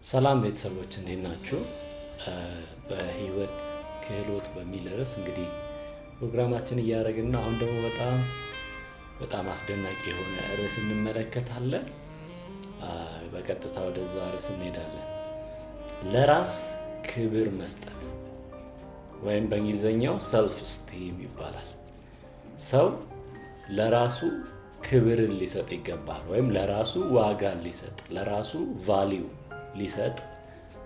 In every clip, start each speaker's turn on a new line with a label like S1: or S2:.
S1: ሰላም ቤተሰቦች እንዴት ናችሁ? በህይወት ክህሎት በሚል ርዕስ እንግዲህ ፕሮግራማችን እያደረግን ነው። አሁን ደግሞ በጣም አስደናቂ የሆነ ርዕስ እንመለከታለን። በቀጥታ ወደዛ ርዕስ እንሄዳለን። ለራስ ክብር መስጠት ወይም በእንግሊዘኛው ሰልፍ ስቲም ይባላል። ሰው ለራሱ ክብርን ሊሰጥ ይገባል፣ ወይም ለራሱ ዋጋን ሊሰጥ፣ ለራሱ ቫልዩ ሊሰጥ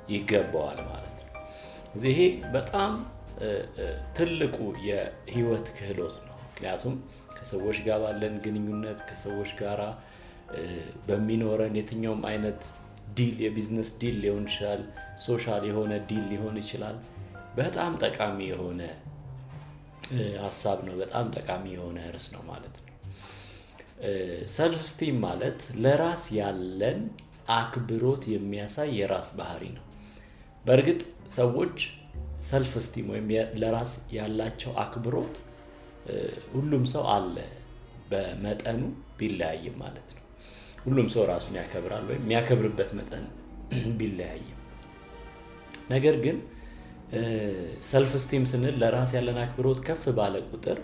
S1: ይገባዋል ማለት ነው። ይሄ በጣም ትልቁ የህይወት ክህሎት ነው። ምክንያቱም ከሰዎች ጋር ባለን ግንኙነት፣ ከሰዎች ጋር በሚኖረን የትኛውም አይነት ዲል፣ የቢዝነስ ዲል ሊሆን ይችላል፣ ሶሻል የሆነ ዲል ሊሆን ይችላል፣ በጣም ጠቃሚ የሆነ ሀሳብ ነው። በጣም ጠቃሚ የሆነ ርዕስ ነው ማለት ነው። ሰልፍ ስቲም ማለት ለራስ ያለን አክብሮት የሚያሳይ የራስ ባህሪ ነው። በእርግጥ ሰዎች ሰልፍ ስቲም ወይም ለራስ ያላቸው አክብሮት ሁሉም ሰው አለ፣ በመጠኑ ቢለያይም ማለት ነው። ሁሉም ሰው ራሱን ያከብራል ወይም የሚያከብርበት መጠን ቢለያይም፣ ነገር ግን ሰልፍ ስቲም ስንል ለራስ ያለን አክብሮት ከፍ ባለ ቁጥር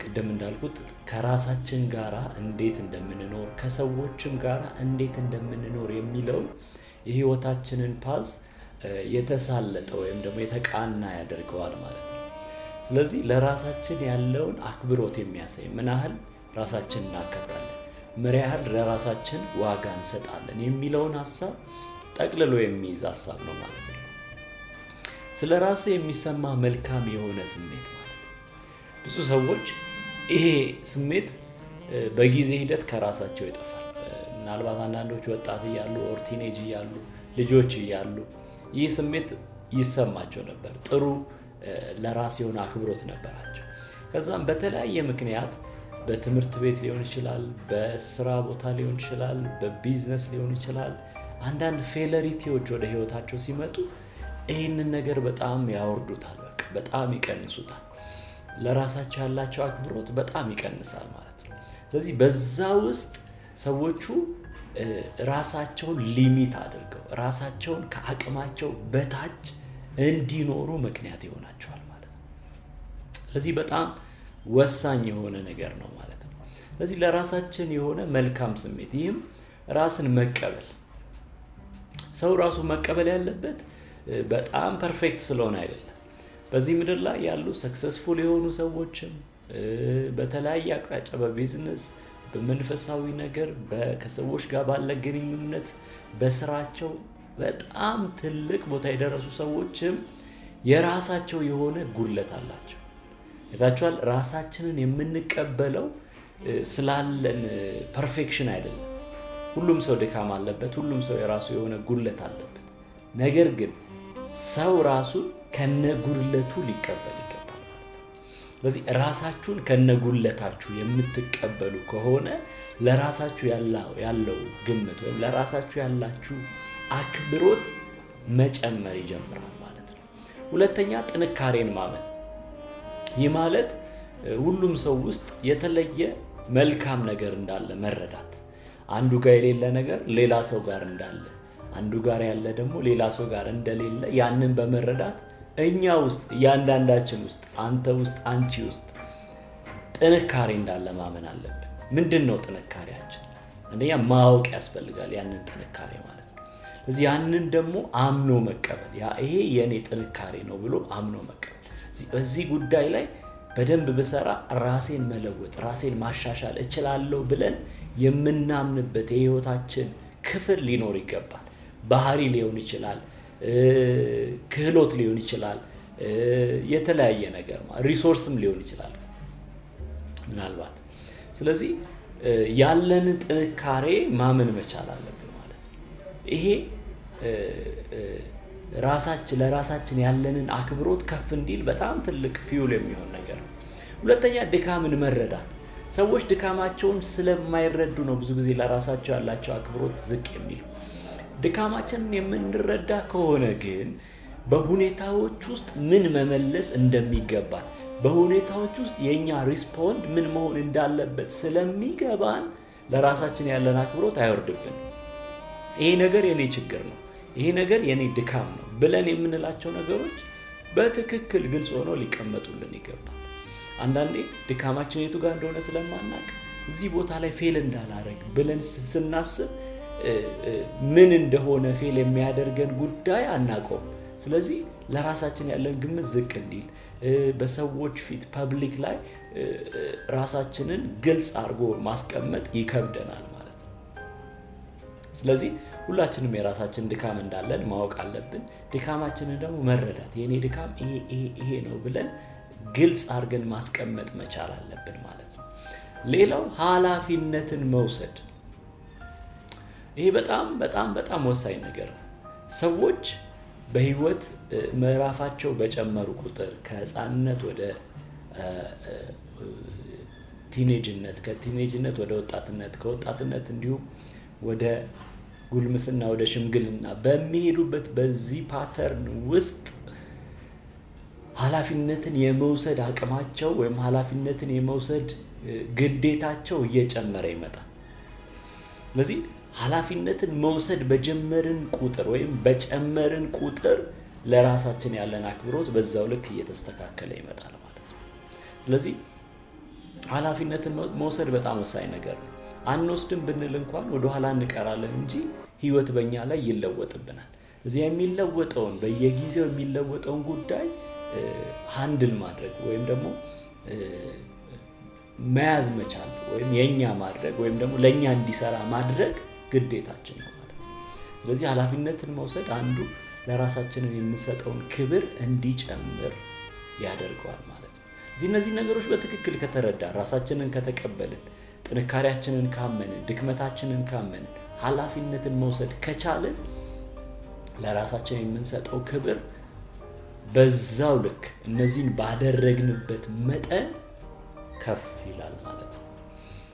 S1: ቅድም እንዳልኩት ከራሳችን ጋራ እንዴት እንደምንኖር፣ ከሰዎችም ጋራ እንዴት እንደምንኖር የሚለው የህይወታችንን ፓዝ የተሳለጠ ወይም ደግሞ የተቃና ያደርገዋል ማለት ነው። ስለዚህ ለራሳችን ያለውን አክብሮት የሚያሳይ ምን ያህል ራሳችን እናከብራለን፣ ምን ያህል ለራሳችን ዋጋ እንሰጣለን የሚለውን ሀሳብ ጠቅልሎ የሚይዝ ሀሳብ ነው ማለት ነው። ስለ ራስ የሚሰማ መልካም የሆነ ስሜት ማለት ነው። ብዙ ሰዎች ይሄ ስሜት በጊዜ ሂደት ከራሳቸው ይጠፋል። ምናልባት አንዳንዶች ወጣት እያሉ ኦር ቲኔጅ እያሉ ልጆች እያሉ ይህ ስሜት ይሰማቸው ነበር። ጥሩ ለራስ የሆነ አክብሮት ነበራቸው። ከዛም በተለያየ ምክንያት በትምህርት ቤት ሊሆን ይችላል፣ በስራ ቦታ ሊሆን ይችላል፣ በቢዝነስ ሊሆን ይችላል፣ አንዳንድ ፌለሪቲዎች ወደ ህይወታቸው ሲመጡ ይህንን ነገር በጣም ያወርዱታል፣ በጣም ይቀንሱታል። ለራሳቸው ያላቸው አክብሮት በጣም ይቀንሳል ማለት ነው። ስለዚህ በዛ ውስጥ ሰዎቹ ራሳቸውን ሊሚት አድርገው ራሳቸውን ከአቅማቸው በታች እንዲኖሩ ምክንያት ይሆናቸዋል ማለት ነው። ስለዚህ በጣም ወሳኝ የሆነ ነገር ነው ማለት ነው። ስለዚህ ለራሳችን የሆነ መልካም ስሜት፣ ይህም ራስን መቀበል። ሰው ራሱ መቀበል ያለበት በጣም ፐርፌክት ስለሆነ አይደለም። በዚህ ምድር ላይ ያሉ ሰክሰስፉል የሆኑ ሰዎችም በተለያየ አቅጣጫ በቢዝነስ፣ በመንፈሳዊ ነገር፣ ከሰዎች ጋር ባለ ግንኙነት፣ በስራቸው በጣም ትልቅ ቦታ የደረሱ ሰዎችም የራሳቸው የሆነ ጉድለት አላቸው። የታችኋል ራሳችንን የምንቀበለው ስላለን ፐርፌክሽን አይደለም። ሁሉም ሰው ድካም አለበት። ሁሉም ሰው የራሱ የሆነ ጉድለት አለበት። ነገር ግን ሰው ራሱ ከነጉድለቱ ሊቀበል ይገባል ማለት ነው። ስለዚህ ራሳችሁን ከነጉድለታችሁ የምትቀበሉ ከሆነ ለራሳችሁ ያለው ግምት ወይም ለራሳችሁ ያላችሁ አክብሮት መጨመር ይጀምራል ማለት ነው። ሁለተኛ ጥንካሬን ማመን። ይህ ማለት ሁሉም ሰው ውስጥ የተለየ መልካም ነገር እንዳለ መረዳት። አንዱ ጋር የሌለ ነገር ሌላ ሰው ጋር እንዳለ፣ አንዱ ጋር ያለ ደግሞ ሌላ ሰው ጋር እንደሌለ ያንን በመረዳት እኛ ውስጥ እያንዳንዳችን ውስጥ አንተ ውስጥ አንቺ ውስጥ ጥንካሬ እንዳለ ማመን አለብን። ምንድነው ጥንካሬያችን? አንደኛ ማወቅ ያስፈልጋል ያንን ጥንካሬ ማለት ነው። ስለዚህ ያንን ደግሞ አምኖ መቀበል፣ ይሄ የኔ ጥንካሬ ነው ብሎ አምኖ መቀበል። በዚህ ጉዳይ ላይ በደንብ ብሰራ ራሴን መለወጥ፣ ራሴን ማሻሻል እችላለሁ ብለን የምናምንበት የህይወታችን ክፍል ሊኖር ይገባል። ባህሪ ሊሆን ይችላል፣ ክህሎት ሊሆን ይችላል፣ የተለያየ ነገር ሪሶርስም ሊሆን ይችላል ምናልባት። ስለዚህ ያለንን ጥንካሬ ማመን መቻል አለብን ማለት ነው። ይሄ ለራሳችን ያለንን አክብሮት ከፍ እንዲል በጣም ትልቅ ፊውል የሚሆን ነገር ነው። ሁለተኛ ድካምን መረዳት። ሰዎች ድካማቸውን ስለማይረዱ ነው ብዙ ጊዜ ለራሳቸው ያላቸው አክብሮት ዝቅ የሚሉ። ድካማችንን የምንረዳ ከሆነ ግን በሁኔታዎች ውስጥ ምን መመለስ እንደሚገባ በሁኔታዎች ውስጥ የኛ ሪስፖንድ ምን መሆን እንዳለበት ስለሚገባን ለራሳችን ያለን አክብሮት አይወርድብን። ይሄ ነገር የኔ ችግር ነው፣ ይሄ ነገር የኔ ድካም ነው ብለን የምንላቸው ነገሮች በትክክል ግልጽ ሆነው ሊቀመጡልን ይገባል። አንዳንዴ ድካማችን የቱ ጋር እንደሆነ ስለማናቅ እዚህ ቦታ ላይ ፌል እንዳላረግ ብለን ስናስብ ምን እንደሆነ ፌል የሚያደርገን ጉዳይ አናውቀውም። ስለዚህ ለራሳችን ያለን ግምት ዝቅ እንዲል በሰዎች ፊት ፐብሊክ ላይ ራሳችንን ግልጽ አድርጎ ማስቀመጥ ይከብደናል ማለት ነው። ስለዚህ ሁላችንም የራሳችን ድካም እንዳለን ማወቅ አለብን። ድካማችንን ደግሞ መረዳት የኔ ድካም ይሄ ነው ብለን ግልጽ አድርገን ማስቀመጥ መቻል አለብን ማለት ነው። ሌላው ኃላፊነትን መውሰድ። ይሄ በጣም በጣም በጣም ወሳኝ ነገር ነው። ሰዎች በህይወት ምዕራፋቸው በጨመሩ ቁጥር ከህፃንነት ወደ ቲኔጅነት፣ ከቲኔጅነት ወደ ወጣትነት፣ ከወጣትነት እንዲሁም ወደ ጉልምስና፣ ወደ ሽምግልና በሚሄዱበት በዚህ ፓተርን ውስጥ ኃላፊነትን የመውሰድ አቅማቸው ወይም ኃላፊነትን የመውሰድ ግዴታቸው እየጨመረ ይመጣል። ስለዚህ ኃላፊነትን መውሰድ በጀመርን ቁጥር ወይም በጨመርን ቁጥር ለራሳችን ያለን አክብሮት በዛው ልክ እየተስተካከለ ይመጣል ማለት ነው። ስለዚህ ኃላፊነትን መውሰድ በጣም ወሳኝ ነገር ነው። አንወስድም ብንል እንኳን ወደ ኋላ እንቀራለን እንጂ ህይወት በእኛ ላይ ይለወጥብናል። እዚህ የሚለወጠውን በየጊዜው የሚለወጠውን ጉዳይ ሃንድል ማድረግ ወይም ደግሞ መያዝ መቻል ወይም የኛ ማድረግ ወይም ደግሞ ለኛ እንዲሰራ ማድረግ ግዴታችን ነው ማለት ነው። ስለዚህ ኃላፊነትን መውሰድ አንዱ ለራሳችንን የምንሰጠውን ክብር እንዲጨምር ያደርገዋል ማለት ነው። እነዚህ ነገሮች በትክክል ከተረዳ ራሳችንን ከተቀበልን ጥንካሬያችንን ካመንን ድክመታችንን ካመንን ኃላፊነትን መውሰድ ከቻልን ለራሳችን የምንሰጠው ክብር በዛው ልክ እነዚህን ባደረግንበት መጠን ከፍ ይላል ማለት ነው።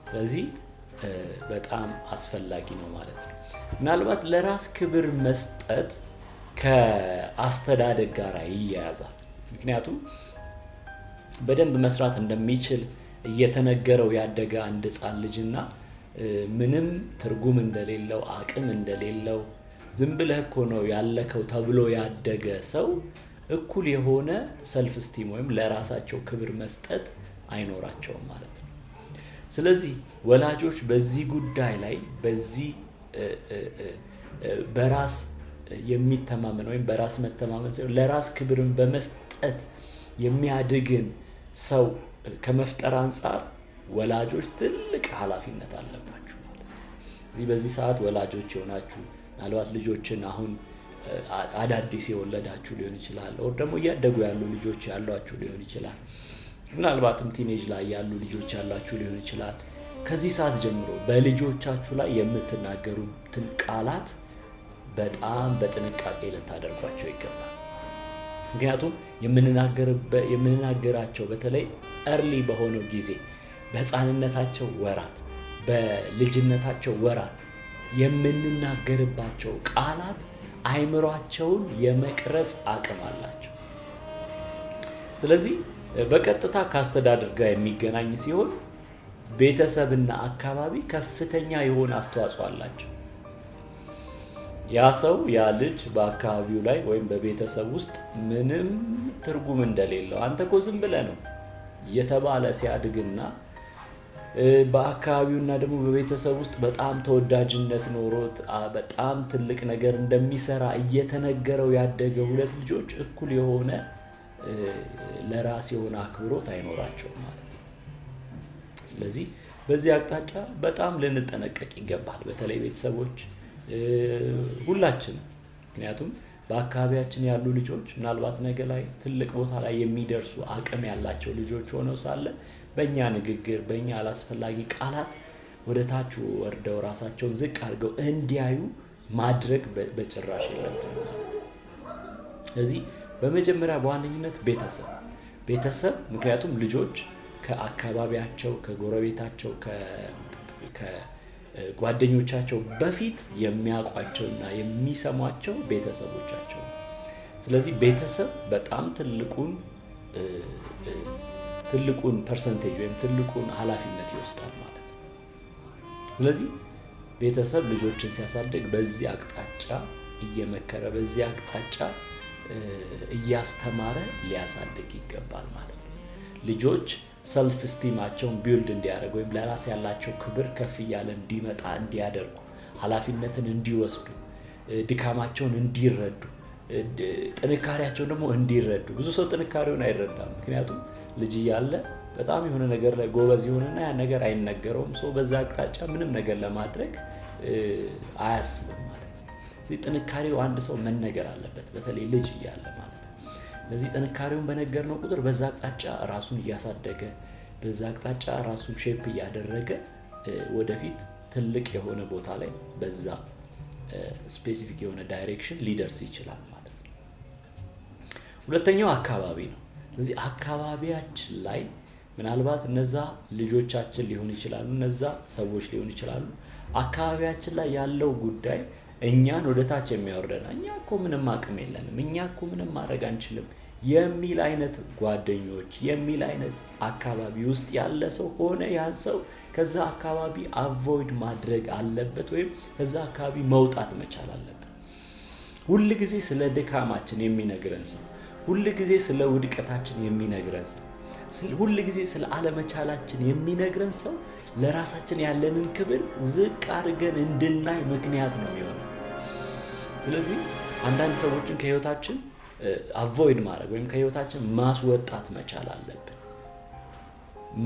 S1: ስለዚህ በጣም አስፈላጊ ነው ማለት ነው። ምናልባት ለራስ ክብር መስጠት ከአስተዳደግ ጋር ይያያዛል። ምክንያቱም በደንብ መስራት እንደሚችል እየተነገረው ያደገ አንድ ህፃን ልጅና ምንም ትርጉም እንደሌለው አቅም እንደሌለው ዝም ብለህ እኮ ነው ያለከው ተብሎ ያደገ ሰው እኩል የሆነ ሰልፍ ስቲም ወይም ለራሳቸው ክብር መስጠት አይኖራቸውም ማለት ነው። ስለዚህ ወላጆች በዚህ ጉዳይ ላይ በዚህ በራስ የሚተማመን ወይም በራስ መተማመን ሳይሆን ለራስ ክብርን በመስጠት የሚያድግን ሰው ከመፍጠር አንጻር ወላጆች ትልቅ ኃላፊነት አለባችሁ ማለት ነው። በዚህ ሰዓት ወላጆች የሆናችሁ ምናልባት ልጆችን አሁን አዳዲስ የወለዳችሁ ሊሆን ይችላል፣ ወር ደግሞ እያደጉ ያሉ ልጆች ያሏችሁ ሊሆን ይችላል፣ ምናልባትም ቲኔጅ ላይ ያሉ ልጆች ያሏችሁ ሊሆን ይችላል። ከዚህ ሰዓት ጀምሮ በልጆቻችሁ ላይ የምትናገሩትን ቃላት በጣም በጥንቃቄ ልታደርጓቸው ይገባል። ምክንያቱም የምንናገራቸው በተለይ እርሊ በሆነው ጊዜ በህፃንነታቸው ወራት በልጅነታቸው ወራት የምንናገርባቸው ቃላት አይምሯቸውን የመቅረጽ አቅም አላቸው። ስለዚህ በቀጥታ ከአስተዳደር ጋር የሚገናኝ ሲሆን ቤተሰብና አካባቢ ከፍተኛ የሆነ አስተዋጽኦ አላቸው። ያ ሰው ያ ልጅ በአካባቢው ላይ ወይም በቤተሰብ ውስጥ ምንም ትርጉም እንደሌለው አንተ እኮ ዝም ብለህ ነው እየተባለ ሲያድግና በአካባቢውና ደግሞ በቤተሰብ ውስጥ በጣም ተወዳጅነት ኖሮት በጣም ትልቅ ነገር እንደሚሰራ እየተነገረው ያደገ ሁለት ልጆች እኩል የሆነ ለራስ የሆነ አክብሮት አይኖራቸውም ማለት ነው። ስለዚህ በዚህ አቅጣጫ በጣም ልንጠነቀቅ ይገባል። በተለይ ቤተሰቦች ሁላችንም። ምክንያቱም በአካባቢያችን ያሉ ልጆች ምናልባት ነገ ላይ ትልቅ ቦታ ላይ የሚደርሱ አቅም ያላቸው ልጆች ሆነው ሳለ በእኛ ንግግር በእኛ አላስፈላጊ ቃላት ወደ ታች ወርደው ራሳቸውን ዝቅ አድርገው እንዲያዩ ማድረግ በጭራሽ የለብንም ማለት ነው። ስለዚህ በመጀመሪያ በዋነኝነት ቤተሰብ ምክንያቱም ልጆች ከአካባቢያቸው ከጎረቤታቸው ጓደኞቻቸው በፊት የሚያውቋቸውና የሚሰሟቸው ቤተሰቦቻቸው። ስለዚህ ቤተሰብ በጣም ትልቁን ፐርሰንቴጅ ወይም ትልቁን ኃላፊነት ይወስዳል ማለት ነው። ስለዚህ ቤተሰብ ልጆችን ሲያሳድግ በዚህ አቅጣጫ እየመከረ በዚህ አቅጣጫ እያስተማረ ሊያሳድግ ይገባል ማለት ነው። ልጆች ሰልፍ ስቲማቸውን ቢልድ እንዲያደርጉ ወይም ለራስ ያላቸው ክብር ከፍ እያለ እንዲመጣ እንዲያደርጉ፣ ኃላፊነትን እንዲወስዱ፣ ድካማቸውን እንዲረዱ፣ ጥንካሬያቸውን ደግሞ እንዲረዱ። ብዙ ሰው ጥንካሬውን አይረዳም። ምክንያቱም ልጅ እያለ በጣም የሆነ ነገር ላይ ጎበዝ ይሆንና ያ ነገር አይነገረውም። ሰው በዛ አቅጣጫ ምንም ነገር ለማድረግ አያስብም ማለት ነው። ስለዚህ ጥንካሬው አንድ ሰው መነገር አለበት፣ በተለይ ልጅ እያለ ማለት ነው። ስለዚህ ጥንካሬውን በነገርነው ቁጥር በዛ አቅጣጫ ራሱን እያሳደገ በዛ አቅጣጫ ራሱን ሼፕ እያደረገ ወደፊት ትልቅ የሆነ ቦታ ላይ በዛ ስፔሲፊክ የሆነ ዳይሬክሽን ሊደርስ ይችላል ማለት ነው። ሁለተኛው አካባቢ ነው። ስለዚህ አካባቢያችን ላይ ምናልባት እነዛ ልጆቻችን ሊሆኑ ይችላሉ፣ እነዛ ሰዎች ሊሆኑ ይችላሉ። አካባቢያችን ላይ ያለው ጉዳይ እኛን ወደ ታች የሚያወርደን፣ እኛ እኮ ምንም አቅም የለንም፣ እኛ እኮ ምንም ማድረግ አንችልም የሚል አይነት ጓደኞች የሚል አይነት አካባቢ ውስጥ ያለ ሰው ከሆነ ያን ሰው ከዛ አካባቢ አቮይድ ማድረግ አለበት፣ ወይም ከዛ አካባቢ መውጣት መቻል አለበት። ሁል ጊዜ ስለ ድካማችን የሚነግረን ሰው፣ ሁል ጊዜ ስለ ውድቀታችን የሚነግረን ሰው፣ ሁል ጊዜ ስለ አለመቻላችን የሚነግረን ሰው ለራሳችን ያለንን ክብር ዝቅ አድርገን እንድናይ ምክንያት ነው የሚሆነው። ስለዚህ አንዳንድ ሰዎችን ከህይወታችን አቮይድ ማድረግ ወይም ከህይወታችን ማስወጣት መቻል አለብን።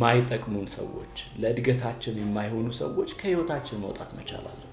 S1: ማይጠቅሙን ሰዎች፣ ለእድገታችን የማይሆኑ ሰዎች ከህይወታችን መውጣት መቻል አለብን።